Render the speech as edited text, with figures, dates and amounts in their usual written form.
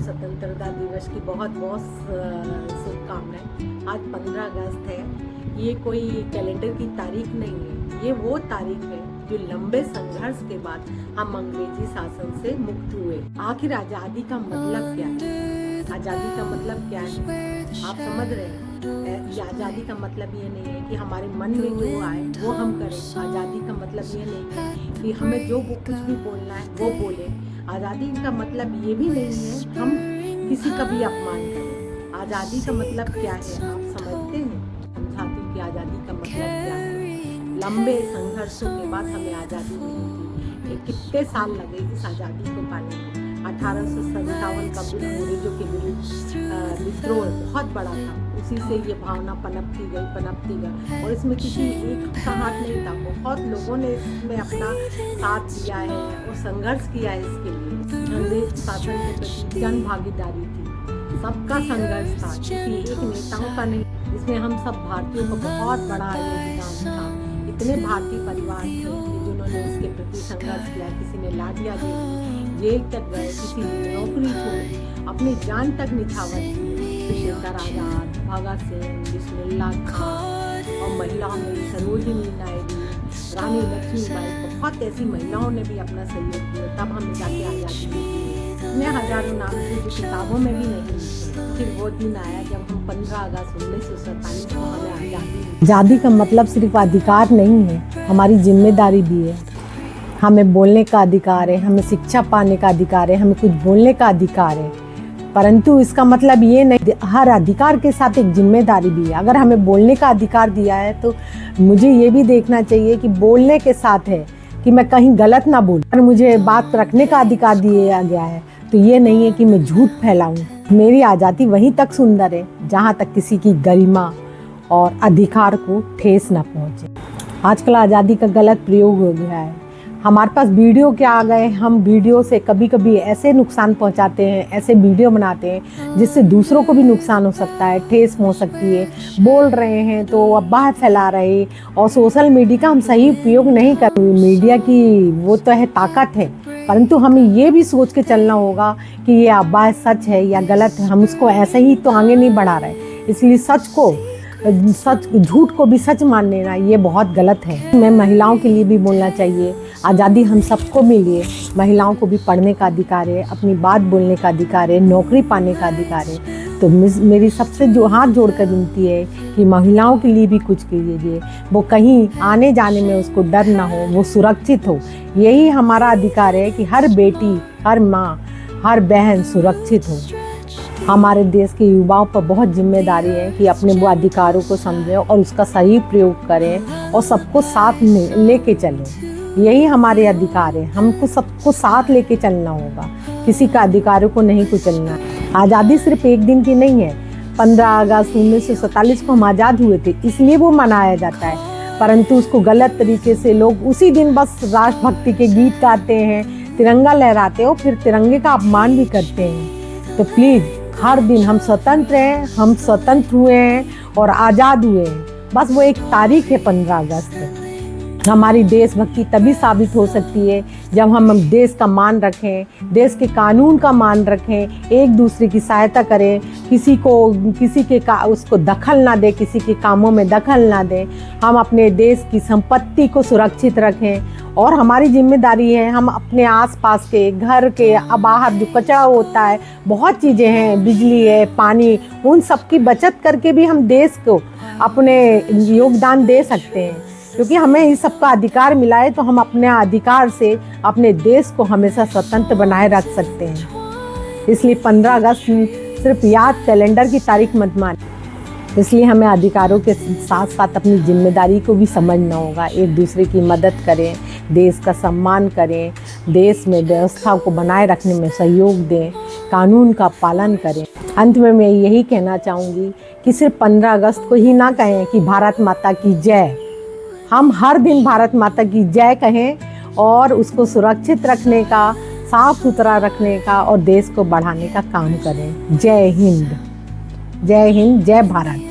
स्वतंत्रता दिवस की बहुत बहुत शुभकामनाएं। आज 15 अगस्त है। ये कोई कैलेंडर की तारीख नहीं है, ये वो तारीख है जो लंबे संघर्ष के बाद हम अंग्रेजी शासन से मुक्त हुए। आखिर आज़ादी का मतलब क्या है? आज़ादी का मतलब क्या है? आप समझ रहे हैं? ये आज़ादी का मतलब ये नहीं है कि हमारे मन में जो आए वो हम करें। आज़ादी का मतलब ये नहीं है कि हमें जो कुछ भी बोलना है वो बोले। आज़ादी का मतलब ये भी नहीं है हम किसी का भी अपमान करें। आज़ादी का मतलब क्या है आप समझते हैं? समझाती हूँ कि आज़ादी का मतलब क्या है। लंबे संघर्षों के बाद हमें आज़ादी मिली थी। कितने साल लगे इस आज़ादी को पाने में। 1857 का अंग्रेजों के विरुद्ध विद्रोह बहुत बड़ा था। उसी से ये भावना पनपती गई और इसमें किसी एक का हाथ नहीं था। बहुत लोगों ने इसमें अपना साथ दिया है और संघर्ष किया है इसके लिए। अंग्रेज शासन के प्रति जन भागीदारी थी, सबका संघर्ष था, किसी एक नेताओं का नहीं। इसमें हम सब भारतीयों का बहुत बड़ा योगदान था। इतने भारतीय परिवार थे जिन्होंने इसके प्रति संघर्ष किया। किसी ने लाठियां दी, जेल तक गए, किसी ने नौकरी छोड़ी, अपनी जान तक निछावर की। शेखर आजाद, भगत सिंह, बिस्मिल्लाह खान और महिलाओं में सरोजिनी नायडू, रानी लक्ष्मीबाई, बहुत ऐसी महिलाओं ने भी अपना सहयोग दिया। तब हमें जाके आज़ादी मिली। इतने हजारों नाम थे जो किताबों में भी नहीं लिखे। फिर वो दिन आया जब हम 15 अगस्त 1947 को हमें आज़ादी। आज़ादी का मतलब सिर्फ अधिकार नहीं है, हमारी जिम्मेदारी भी है। हमें बोलने का अधिकार है, हमें शिक्षा पाने का अधिकार है, हमें कुछ बोलने का अधिकार है। परंतु इसका मतलब ये नहीं, हर अधिकार के साथ एक जिम्मेदारी भी है। अगर हमें बोलने का अधिकार दिया है तो मुझे ये भी देखना चाहिए कि बोलने के साथ है कि मैं कहीं गलत ना बोलूं। अगर मुझे बात रखने का अधिकार दिया गया है तो ये नहीं है कि मैं झूठ फैलाऊं। मेरी आज़ादी वहीं तक सुंदर है जहाँ तक किसी की गरिमा और अधिकार को ठेस न पहुँचे। आजकल आज़ादी का गलत प्रयोग हो गया है। हमारे पास वीडियो क्या आ गए, हम वीडियो से कभी कभी ऐसे नुकसान पहुंचाते हैं, ऐसे वीडियो बनाते हैं जिससे दूसरों को भी नुकसान हो सकता है, ठेस हो सकती है। बोल रहे हैं तो अफवाह फैला रहे और सोशल मीडिया का हम सही उपयोग नहीं कर। मीडिया की वो तो है ताकत है, परंतु हमें ये भी सोच के चलना होगा कि ये अफवाह सच है या गलत है। हम उसको ऐसे ही तो आगे नहीं बढ़ा रहे, इसलिए झूठ को भी सच मान लेना ये बहुत गलत है। मैं महिलाओं के लिए भी बोलना चाहिए, आज़ादी हम सबको मिली है। महिलाओं को भी पढ़ने का अधिकार है, अपनी बात बोलने का अधिकार है, नौकरी पाने का अधिकार है। तो मेरी सबसे जो हाथ जोड़कर विनती है कि महिलाओं के लिए भी कुछ कीजिए। वो कहीं आने जाने में उसको डर ना हो, वो सुरक्षित हो। यही हमारा अधिकार है कि हर बेटी, हर माँ, हर बहन सुरक्षित हो। हमारे देश के युवाओं पर बहुत जिम्मेदारी है कि अपने वो अधिकारों को समझें और उसका सही प्रयोग करें और सबको साथ में लेके चलें। यही हमारे अधिकार है, हमको सबको साथ लेके चलना होगा, किसी का अधिकारों को नहीं कुचलना। आज़ादी सिर्फ एक दिन की नहीं है। 15 अगस्त 1947 को हम आज़ाद हुए थे, इसलिए वो मनाया जाता है। परंतु उसको गलत तरीके से लोग उसी दिन बस राष्ट्रभक्ति के गीत गाते हैं, तिरंगा लहराते हैं और फिर तिरंगे का अपमान भी करते हैं। तो प्लीज़ हर दिन हम स्वतंत्र हैं, हम स्वतंत्र हुए हैं और आज़ाद हुए हैं। बस वो एक तारीख है 15 अगस्त। हमारी देशभक्ति तभी साबित हो सकती है जब हम देश का मान रखें, देश के कानून का मान रखें, एक दूसरे की सहायता करें, उसको दखल ना दें, किसी के कामों में दखल ना दें। हम अपने देश की संपत्ति को सुरक्षित रखें और हमारी जिम्मेदारी है हम अपने आसपास के घर के बाहर जो कचरा होता है, बहुत चीज़ें हैं, बिजली है, पानी, उन सब की बचत करके भी हम देश को अपने योगदान दे सकते हैं। क्योंकि हमें इस सब का अधिकार मिला है तो हम अपने अधिकार से अपने देश को हमेशा स्वतंत्र बनाए रख सकते हैं। इसलिए 15 अगस्त सिर्फ याद कैलेंडर की तारीख मत मानिए। इसलिए हमें अधिकारों के साथ साथ अपनी जिम्मेदारी को भी समझना होगा। एक दूसरे की मदद करें, देश का सम्मान करें, देश में व्यवस्था को बनाए रखने में सहयोग दें, कानून का पालन करें। अंत में मैं यही कहना चाहूँगी कि सिर्फ 15 अगस्त को ही ना कहें कि भारत माता की जय। हम हर दिन भारत माता की जय कहें और उसको सुरक्षित रखने का, साफ सुथरा रखने का और देश को बढ़ाने का काम करें। जय हिंद, जय हिंद, जय भारत।